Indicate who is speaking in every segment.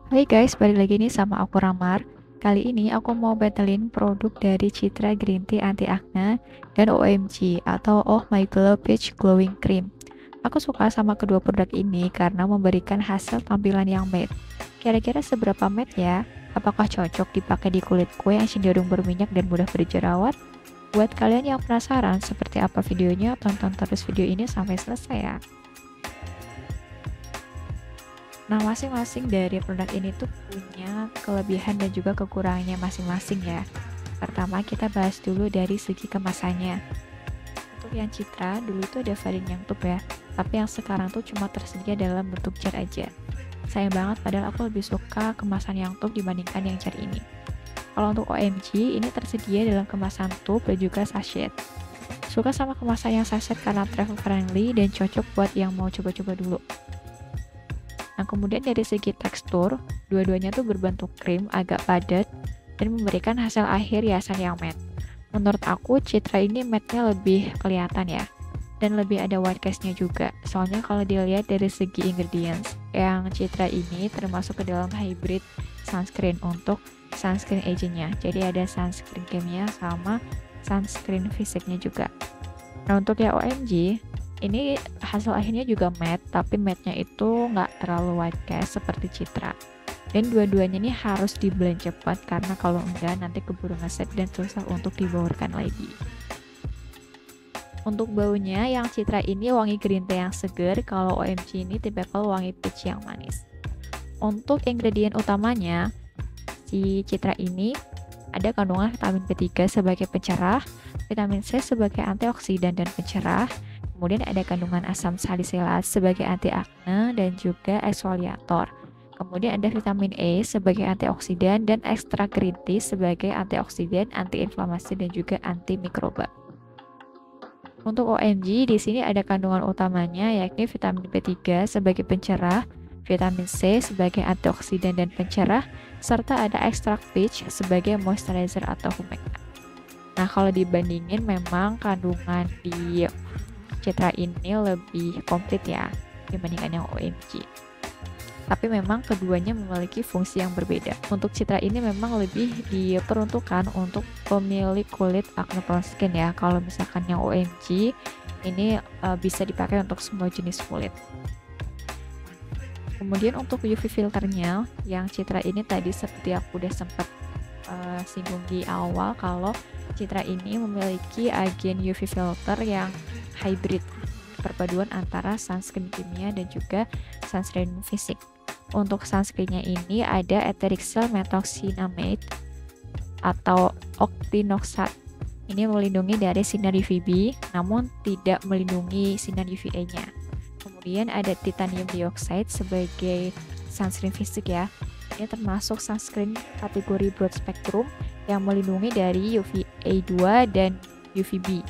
Speaker 1: Hai guys, balik lagi nih sama aku Ramar. Kali ini aku mau battlein produk dari Citra Green Tea Anti Acne dan OMG atau Oh My Glow Peach Glowing Cream. Aku suka sama kedua produk ini karena memberikan hasil tampilan yang matte. Kira-kira seberapa matte ya? Apakah cocok dipakai di kulitku yang cenderung berminyak dan mudah berjerawat? Buat kalian yang penasaran seperti apa videonya, tonton terus video ini sampai selesai ya. Nah, masing-masing dari produk ini tuh punya kelebihan dan juga kekurangannya masing-masing ya. Pertama, kita bahas dulu dari segi kemasannya. Untuk yang Citra, dulu itu ada varian yang tube ya, tapi yang sekarang tuh cuma tersedia dalam bentuk jar aja. Sayang banget, padahal aku lebih suka kemasan yang tube dibandingkan yang jar ini. Kalau untuk OMG, ini tersedia dalam kemasan tube dan juga sachet. Suka sama kemasan yang sachet karena travel friendly dan cocok buat yang mau coba-coba dulu. Nah, kemudian dari segi tekstur, dua-duanya tuh berbentuk krim agak padat dan memberikan hasil akhir hiasan yang matte. Menurut aku, Citra ini matte-nya lebih kelihatan ya, dan lebih ada white cast-nya juga. Soalnya kalau dilihat dari segi ingredients, yang Citra ini termasuk ke dalam hybrid sunscreen untuk sunscreen agent-nya. Jadi ada sunscreen kimia sama sunscreen fisiknya juga. Nah, untuk yang OMG, ini hasil akhirnya juga matte, tapi matte-nya itu nggak terlalu white cast seperti Citra. Dan dua-duanya ini harus di blend cepat karena kalau enggak nanti keburu ngeset dan susah untuk dibaurkan lagi. Untuk baunya, yang Citra ini wangi green tea yang seger, kalau OMG ini tipikal wangi peach yang manis. Untuk ingredient utamanya, si Citra ini ada kandungan vitamin B3 sebagai pencerah, vitamin C sebagai antioksidan dan pencerah, kemudian ada kandungan asam salisilat sebagai anti akne dan juga eksfoliator. Kemudian ada vitamin E sebagai antioksidan dan ekstrak green tea sebagai antioksidan, antiinflamasi dan juga antimikroba. Untuk OMG di sini ada kandungan utamanya yakni vitamin B3 sebagai pencerah, vitamin C sebagai antioksidan dan pencerah, serta ada ekstrak peach sebagai moisturizer atau humectant. Nah, kalau dibandingin memang kandungan di Citra ini lebih komplit ya dibandingkan yang OMG. Tapi memang keduanya memiliki fungsi yang berbeda. Untuk Citra ini memang lebih diperuntukkan untuk pemilik kulit acne prone skin ya. Kalau misalkan yang OMG ini bisa dipakai untuk semua jenis kulit. Kemudian untuk UV filternya, yang Citra ini tadi seperti aku udah sempat singgung di awal, kalau Citra ini memiliki agen UV filter yang hybrid, perpaduan antara sunscreen kimia dan juga sunscreen fisik. Untuk sunscreennya ini ada etheric methoxynilamide atau octinoxate. Ini melindungi dari sinar UVB, namun tidak melindungi sinar UVA-nya. Kemudian ada titanium dioxide sebagai sunscreen fisik ya. Ini termasuk sunscreen kategori broad spectrum yang melindungi dari UVA2 dan UVB,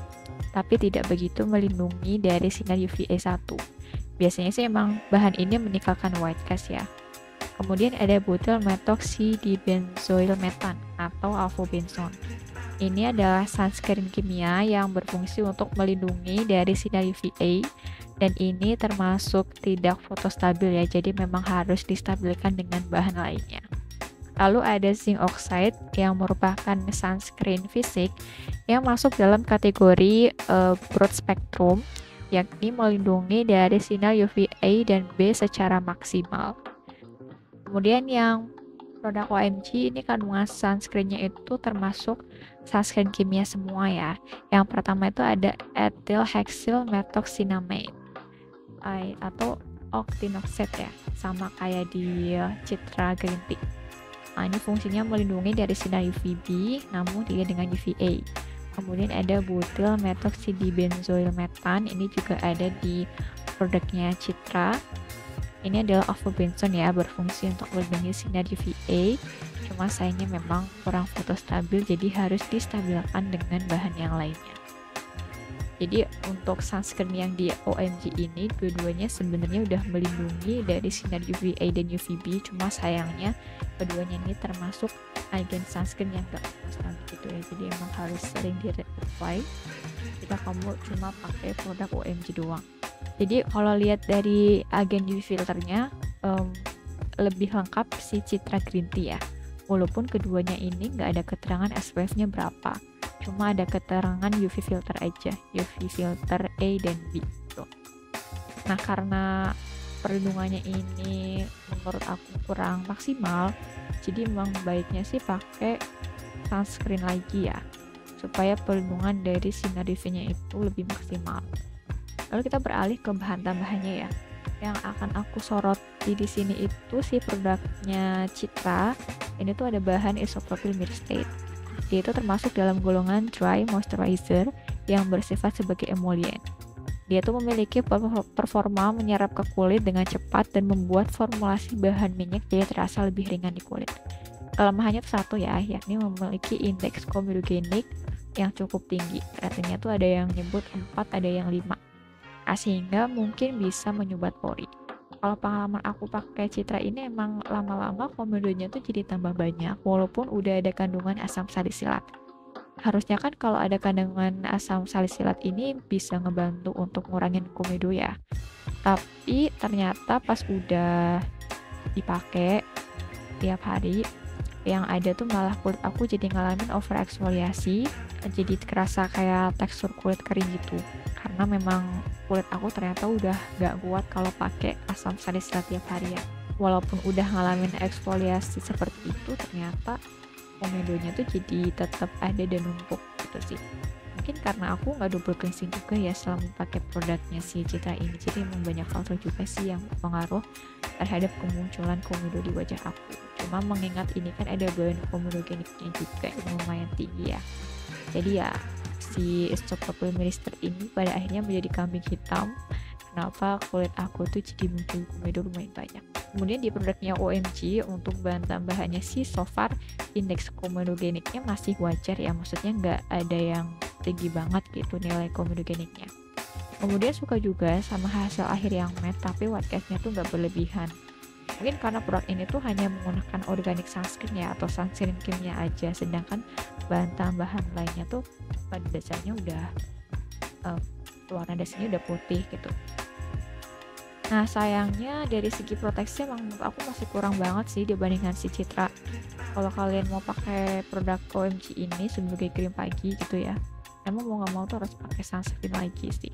Speaker 1: tapi tidak begitu melindungi dari sinar UVA1. Biasanya sih emang bahan ini meninggalkan white cast ya. Kemudian ada butyl methoxydibenzoyl metan atau avobenzone. Ini adalah sunscreen kimia yang berfungsi untuk melindungi dari sinar UVA dan ini termasuk tidak fotostabil ya, jadi memang harus distabilkan dengan bahan lainnya. Lalu ada zinc oxide yang merupakan sunscreen fisik yang masuk dalam kategori broad spectrum, yakni melindungi dari sinar UVA dan B secara maksimal. Kemudian yang produk OMG ini kandungan sunscreennya itu termasuk sunscreen kimia semua ya. Yang pertama itu ada ethyl hexyl methoxynilamide atau octinoxate ya, sama kayak di Citra Green Tea. Nah, ini fungsinya melindungi dari sinar UVB namun tidak dengan UVA. Kemudian ada butyl methoxydibenzoyl metan, ini juga ada di produknya Citra. Ini adalah avobenzone ya, berfungsi untuk melindungi sinar UVA. Cuma sayangnya memang kurang fotostabil, jadi harus distabilkan dengan bahan yang lainnya. Jadi untuk sunscreen yang di OMG ini dua-duanya sebenarnya udah melindungi dari sinar UVA dan UVB, cuma sayangnya keduanya ini termasuk agen sunscreen yang gak stabil gitu ya, jadi emang harus sering di reapply jika kamu cuma pakai produk OMG doang. Jadi kalau lihat dari agen UV filternya, lebih lengkap si Citra Green Tea ya. Walaupun keduanya ini nggak ada keterangan SPF-nya berapa, cuma ada keterangan UV filter aja, UV filter A dan B gitu. Nah, karena perlindungannya ini menurut aku kurang maksimal, jadi memang baiknya sih pakai sunscreen lagi ya, supaya perlindungan dari sinar UV-nya itu lebih maksimal. Lalu kita beralih ke bahan tambahannya ya. Yang akan aku soroti di sini itu si produknya Citra. Ini tuh ada bahan isopropyl myrcete. Dia itu termasuk dalam golongan dry moisturizer yang bersifat sebagai emollient. Dia tuh memiliki performa menyerap ke kulit dengan cepat dan membuat formulasi bahan minyak jadi terasa lebih ringan di kulit. Kelemahannya tuh satu ya, yakni memiliki indeks komedogenik yang cukup tinggi. Ratingnya tuh ada yang nyebut 4, ada yang 5. Sehingga mungkin bisa menyumbat pori. Kalau pengalaman aku pakai Citra ini emang lama-lama komedonya tuh jadi tambah banyak walaupun udah ada kandungan asam salisilat. Harusnya kan kalau ada kandungan asam salisilat ini bisa ngebantu untuk ngurangin komedo ya. Tapi ternyata pas udah dipakai tiap hari, yang ada tuh malah kulit aku jadi ngalamin over eksfoliasi, jadi kerasa kayak tekstur kulit kering gitu. Karena memang kulit aku ternyata udah gak kuat kalau pakai asam salisilat tiap hari ya. Walaupun udah ngalamin eksfoliasi seperti itu, ternyata komedonya tuh jadi tetap ada dan numpuk gitu sih. Mungkin karena aku nggak double cleansing juga ya selama pakai produknya si Citra ini, jadi emang banyak faktor juga sih yang pengaruh terhadap kemunculan komedo di wajah aku. Cuma mengingat ini kan ada bahan komedogeniknya juga yang lumayan tinggi ya, jadi ya si isopropyl myrcete ini pada akhirnya menjadi kambing hitam kenapa kulit aku tuh jadi muncul komedo lumayan banyak. Kemudian di produknya OMG untuk bahan tambahannya sih so far indeks komedogeniknya masih wajar ya, maksudnya nggak ada yang tinggi banget gitu nilai komedogeniknya. Kemudian suka juga sama hasil akhir yang matte tapi white cast-nya tuh nggak berlebihan. Mungkin karena produk ini tuh hanya menggunakan organic sunscreen ya, atau sunscreen kimia aja, sedangkan bahan tambahan lainnya tuh pada dasarnya udah warna dasarnya udah putih gitu. Nah sayangnya dari segi proteksi emang menurut aku masih kurang banget sih dibandingkan si Citra. Kalau kalian mau pakai produk OMG ini sebagai krim pagi gitu ya, emang mau nggak mau tuh harus pakai sunscreen lagi sih.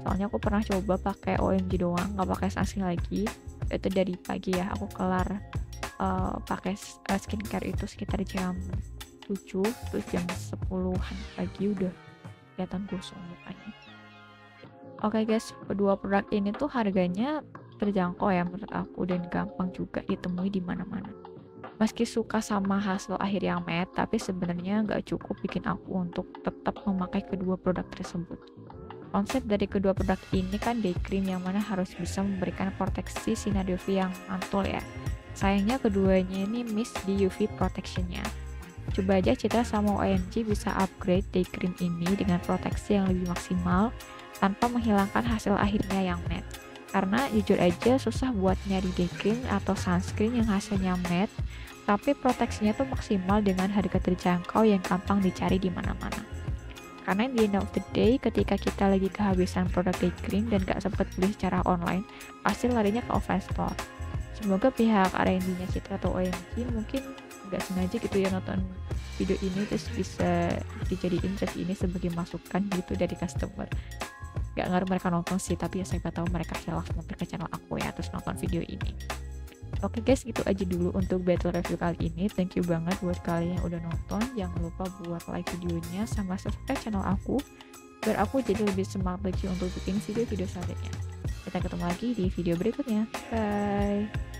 Speaker 1: Soalnya aku pernah coba pakai OMG doang, nggak pakai sunscreen lagi. Itu dari pagi ya, aku kelar pakai skincare itu sekitar jam 7, terus jam 10-an pagi udah kelihatan gosong mukanya. Oke guys, kedua produk ini tuh harganya terjangkau ya menurut aku dan gampang juga ditemui di mana-mana. Meski suka sama hasil akhir yang matte, tapi sebenarnya nggak cukup bikin aku untuk tetap memakai kedua produk tersebut. Konsep dari kedua produk ini kan day cream yang mana harus bisa memberikan proteksi sinar UV yang mantul ya. Sayangnya keduanya ini miss di UV protectionnya. Coba aja Citra sama OMG bisa upgrade day cream ini dengan proteksi yang lebih maksimal tanpa menghilangkan hasil akhirnya yang matte. Karena jujur aja susah buat nyari day cream atau sunscreen yang hasilnya matte tapi proteksinya tuh maksimal dengan harga terjangkau yang gampang dicari di mana-mana. Karena di end of the day ketika kita lagi kehabisan produk day cream dan gak sempat beli secara online, pasti larinya ke offline store. Semoga pihak R&D-nya Citra atau OMG mungkin gak sengaja gitu ya nonton video ini terus bisa dijadiin review ini sebagai masukan gitu dari customer. Gak ngaruh mereka nonton sih, tapi ya siapa tahu mereka langsung mampir ke channel aku ya terus nonton video ini. Oke guys, gitu aja dulu untuk battle review kali ini. Thank you banget buat kalian yang udah nonton. Jangan lupa buat like videonya sama subscribe channel aku biar aku jadi lebih semangat lagi untuk bikin video-video selanjutnya. Kita ketemu lagi di video berikutnya. Bye.